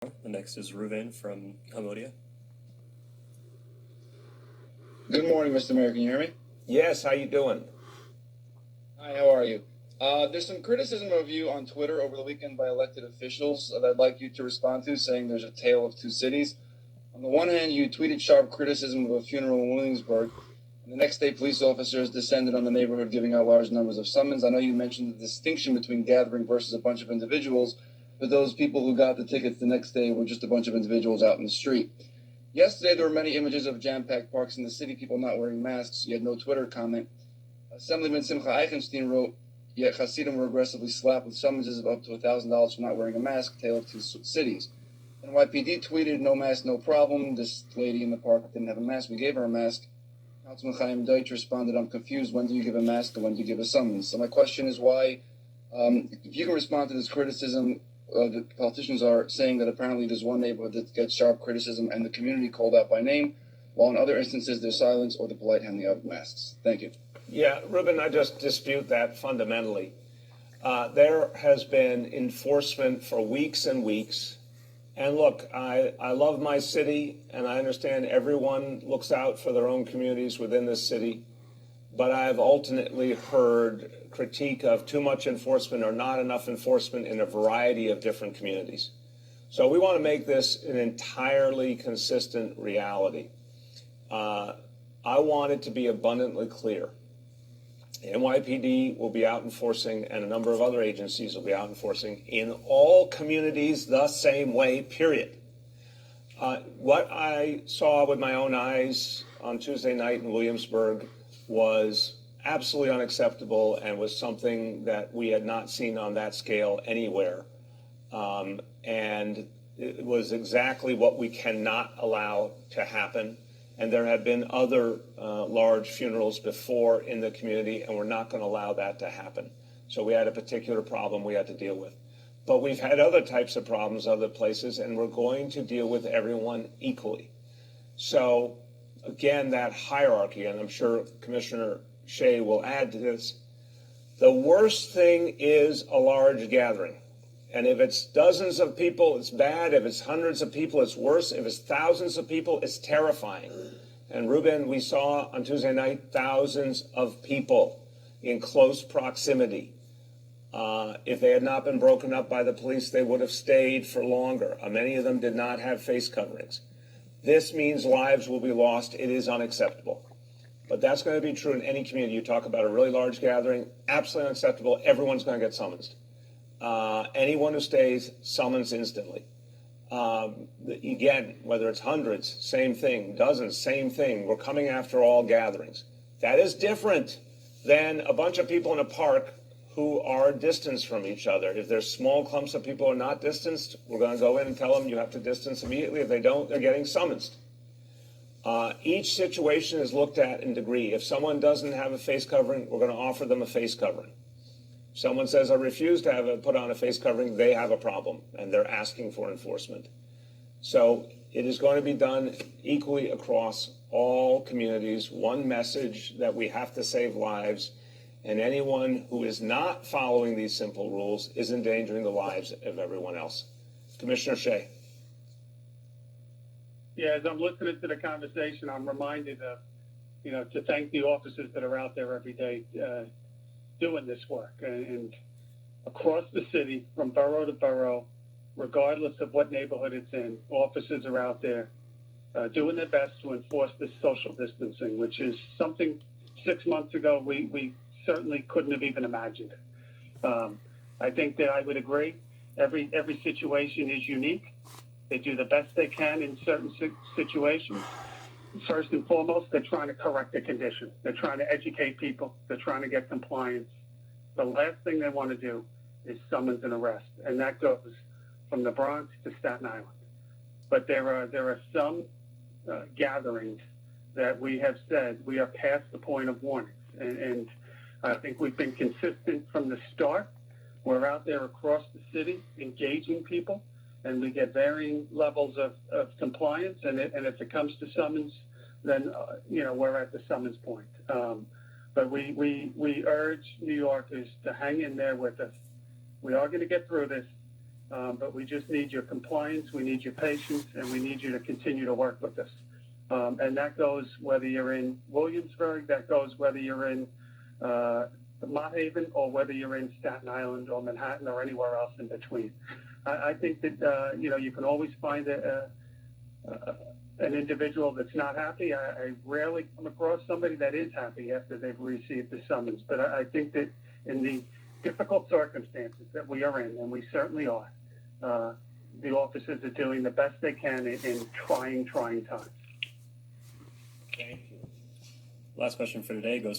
The next is Ruven from Hamodia. Good morning, Mr. Mayor. Can you hear me? Yes, how you doing? Hi, how are you? There's some criticism of you on Twitter over the weekend by elected officials that I'd like you to respond to, saying there's a tale of two cities. On the one hand, you tweeted sharp criticism of a funeral in Williamsburg, and the next day police officers descended on the neighborhood giving out large numbers of summons. I know you mentioned the distinction between gathering versus a bunch of individuals, but those people who got the tickets the next day were just a bunch of individuals out in the street. Yesterday, there were many images of jam-packed parks in the city, people not wearing masks. You had no Twitter comment. Assemblyman Simcha Eichenstein wrote, yet Hasidim were aggressively slapped with summonses of up to $1,000 for not wearing a mask, tale of two cities. NYPD tweeted, no mask, no problem. This lady in the park didn't have a mask. We gave her a mask. Councilman Chaim Deutsch responded, I'm confused. When do you give a mask and when do you give a summons? So my question is why, if you can respond to this criticism, the politicians are saying that apparently there's one neighborhood that gets sharp criticism and the community called out by name, while in other instances there's silence or the polite handing out of masks. Thank you. Yeah, Ruben, I just dispute that fundamentally. There has been enforcement for weeks and weeks. And look, I love my city, and I understand everyone looks out for their own communities within this city. But I've ultimately heard critique of too much enforcement or not enough enforcement in a variety of different communities. So we want to make this an entirely consistent reality. I want it to be abundantly clear. NYPD will be out enforcing, and a number of other agencies will be out enforcing in all communities the same way, period. What I saw with my own eyes on Tuesday night in Williamsburg was absolutely unacceptable and was something that we had not seen on that scale anywhere. And it was exactly what we cannot allow to happen. And there have been other large funerals before in the community, and we're not going to allow that to happen. So we had a particular problem we had to deal with. But we've had other types of problems other places, and we're going to deal with everyone equally. So again, that hierarchy, and I'm sure Commissioner Shea will add to this, the worst thing is a large gathering. And if it's dozens of people, it's bad. If it's hundreds of people, it's worse. If it's thousands of people, it's terrifying. And Ruben, we saw on Tuesday night thousands of people in close proximity. If they had not been broken up by the police, they would have stayed for longer. Many of them did not have face coverings. This means lives will be lost. It is unacceptable. But that's going to be true in any community. You talk about a really large gathering, absolutely unacceptable. Everyone's going to get summoned. Anyone who stays, summons instantly. Again, whether it's hundreds, same thing, dozens, same thing. We're coming after all gatherings. That is different than a bunch of people in a park who are distanced from each other. If there's small clumps of people who are not distanced, we're going to go in and tell them you have to distance immediately. If they don't, they're getting summoned. Each situation is looked at in degree. If someone doesn't have a face covering, we're going to offer them a face covering. Someone says, I refuse to put on a face covering, they have a problem, and they're asking for enforcement. So it is going to be done equally across all communities. One message that we have to save lives, and anyone who is not following these simple rules is endangering the lives of everyone else. Commissioner Shea. Yeah, as I'm listening to the conversation, I'm reminded of, to thank the officers that are out there every day doing this work. And across the city, from borough to borough, regardless of what neighborhood it's in, officers are out there doing their best to enforce this social distancing, which is something 6 months ago we certainly couldn't have even imagined. I think that I would agree. Every situation is unique. They do the best they can in certain situations. First and foremost, they're trying to correct the condition. They're trying to educate people. They're trying to get compliance. The last thing they want to do is summons and arrest, and that goes from the Bronx to Staten Island. But there are some gatherings that we have said we are past the point of warnings, and I think we've been consistent from the start. We're out there across the city engaging people, and we get varying levels of compliance. And if it comes to summons, then we're at the summons point. But we urge New Yorkers to hang in there with us. We are going to get through this, but we just need your compliance, we need your patience, and we need you to continue to work with us. And that goes whether you're in Williamsburg, that goes whether you're in Mott Haven, or whether you're in Staten Island or Manhattan or anywhere else in between. I think that, you can always find an individual that's not happy. I rarely come across somebody that is happy after they've received the summons. But I think that in the difficult circumstances that we are in, and we certainly are, the officers are doing the best they can in trying times. Thank you. Last question for today goes